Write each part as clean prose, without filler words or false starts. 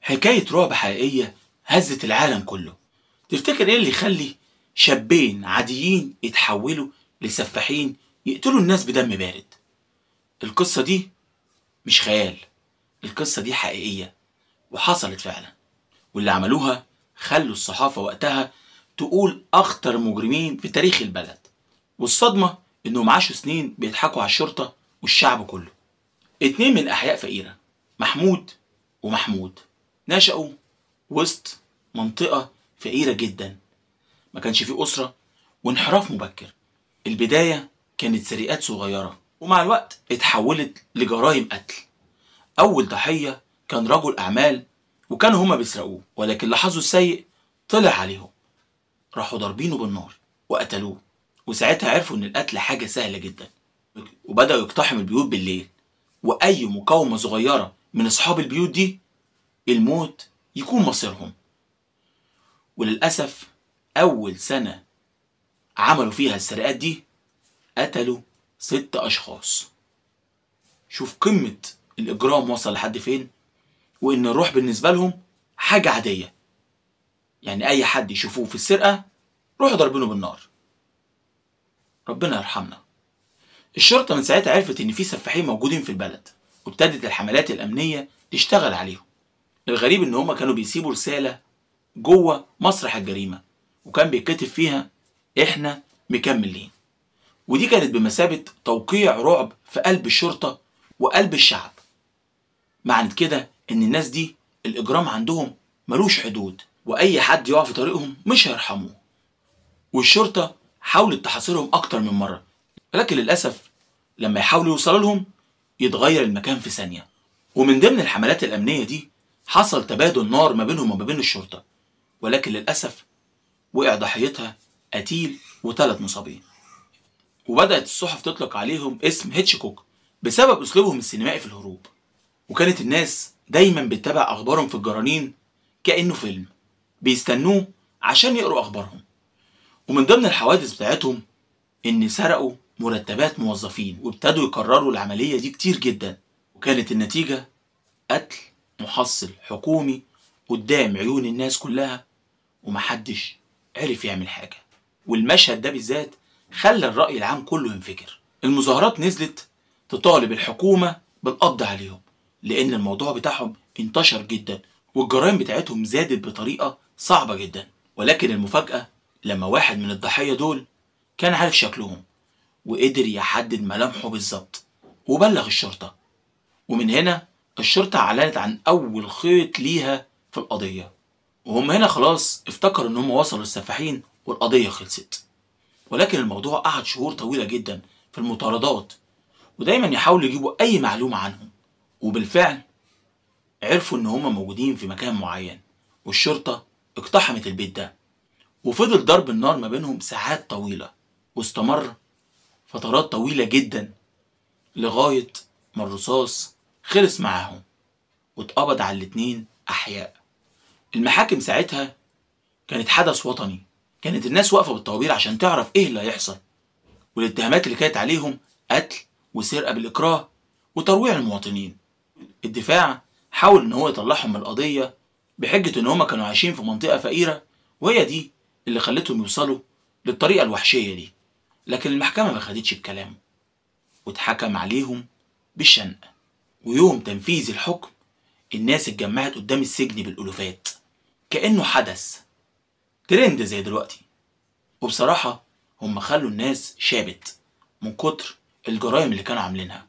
حكاية رعب حقيقية هزت العالم كله. تفتكر ايه اللي يخلي شابين عاديين يتحولوا لسفاحين يقتلوا الناس بدم بارد؟ القصة دي مش خيال، القصة دي حقيقية وحصلت فعلا، واللي عملوها خلوا الصحافة وقتها تقول أخطر مجرمين في تاريخ البلد. والصدمة إنهم عاشوا سنين بيضحكوا على الشرطة والشعب كله. اتنين من أحياء فقيرة، محمود ومحمود، نشأوا وسط منطقة فقيرة جدا، ما كانش فيه أسرة وانحراف مبكر. البداية كانت سرقات صغيرة ومع الوقت اتحولت لجرائم قتل. أول ضحية كان رجل أعمال وكانوا هما بيسرقوه، ولكن لحظه السيء طلع عليهم، راحوا ضاربينه بالنار وقتلوه. وساعتها عرفوا إن القتل حاجة سهلة جدا، وبدأوا يقتحموا البيوت بالليل، وأي مقاومة صغيرة من أصحاب البيوت دي الموت يكون مصيرهم. وللأسف أول سنة عملوا فيها السرقات دي قتلوا 6 أشخاص. شوف قمة الإجرام وصل لحد فين، وإن الروح بالنسبة لهم حاجة عادية. يعني أي حد يشوفوه في السرقة روحوا ضاربينه بالنار. ربنا يرحمنا. الشرطة من ساعتها عرفت إن في سفاحين موجودين في البلد، وابتدت الحملات الأمنية تشتغل عليهم. الغريب إن هما كانوا بيسيبوا رسالة جوه مسرح الجريمة، وكان بيتكتب فيها إحنا مكملين. ودي كانت بمثابة توقيع رعب في قلب الشرطة وقلب الشعب. معنى كده إن الناس دي الإجرام عندهم ملوش حدود، وأي حد يقع في طريقهم مش هيرحموه. والشرطة حاولت تحاصرهم أكتر من مرة، ولكن للأسف لما يحاولوا يوصلوا لهم يتغير المكان في ثانية. ومن ضمن الحملات الأمنية دي حصل تبادل نار ما بينهم وما بين الشرطة، ولكن للأسف وقع ضحيتها قتيل و3 مصابين. وبدأت الصحف تطلق عليهم اسم هيتشكوك بسبب أسلوبهم السينمائي في الهروب. وكانت الناس دايما بتتابع أخبارهم في الجرانين كأنه فيلم، بيستنوه عشان يقروا أخبارهم. ومن ضمن الحوادث بتاعتهم إن سرقوا مرتبات موظفين وابتدوا يكرروا العملية دي كتير جدا، وكانت النتيجة قتل محصل حكومي قدام عيون الناس كلها، ومحدش عرف يعمل حاجة. والمشهد ده بالذات خلى الرأي العام كله ينفجر. المظاهرات نزلت تطالب الحكومة بالقبض عليهم، لأن الموضوع بتاعهم انتشر جدا والجرائم بتاعتهم زادت بطريقة صعبة جدا. ولكن المفاجأة لما واحد من الضحية دول كان عارف شكلهم وقدر يحدد ملامحه بالظبط وبلغ الشرطة. ومن هنا الشرطة أعلنت عن أول خيط ليها في القضية، وهم هنا خلاص افتكروا إن هم وصلوا للسفاحين والقضية خلصت. ولكن الموضوع قعد شهور طويلة جدا في المطاردات، ودايما يحاولوا يجيبوا أي معلومة عنهم. وبالفعل عرفوا إن هم موجودين في مكان معين، والشرطة اقتحمت البيت ده، وفضل ضرب النار ما بينهم ساعات طويلة، واستمر فترات طويلة جدا لغاية ما الرصاص خلص معاهم واتقبض على الاتنين أحياء. المحاكم ساعتها كانت حدث وطني، كانت الناس واقفة بالطوابير عشان تعرف ايه اللي هيحصل. والاتهامات اللي كانت عليهم قتل وسرقة بالإكراه وترويع المواطنين. الدفاع حاول ان هو يطلعهم من القضية بحجة ان هما كانوا عايشين في منطقة فقيرة، وهي دي اللي خلتهم يوصلوا للطريقة الوحشية دي. لكن المحكمة ما خدتش بكلامه واتحكم عليهم بالشنق. ويوم تنفيذ الحكم الناس اتجمعت قدام السجن بالألوفات كأنه حدث ترند زي دلوقتي. وبصراحة هم خلوا الناس شابت من كتر الجرائم اللي كانوا عاملينها،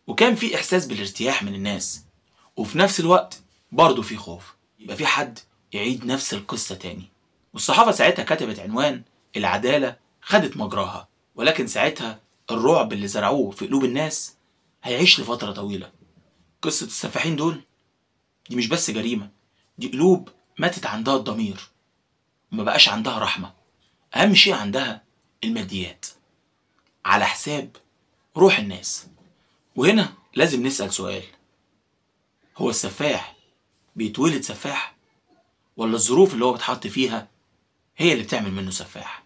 وكان في إحساس بالارتياح من الناس، وفي نفس الوقت برضه في خوف يبقى في حد يعيد نفس القصة تاني. والصحافة ساعتها كتبت عنوان العدالة خدت مجراها. ولكن ساعتها الرعب اللي زرعوه في قلوب الناس هيعيش لفترة طويلة. قصة السفاحين دول دي مش بس جريمة، دي قلوب ماتت عندها الضمير وما بقاش عندها رحمة. أهم شيء عندها الماديات على حساب روح الناس. وهنا لازم نسأل سؤال، هو السفاح بيتولد سفاح، ولا الظروف اللي هو بيتحط فيها هي اللي بتعمل منه سفاح؟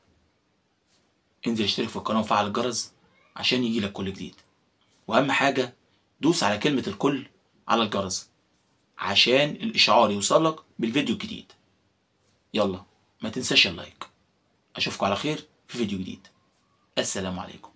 انزل اشترك في القناة وفعل الجرس عشان يجيلك كل جديد، وأهم حاجة دوس على كلمة الكل على الجرس عشان الاشعار يوصلك بالفيديو الجديد. يلا ما تنساش اللايك. اشوفكم على خير في فيديو جديد. السلام عليكم.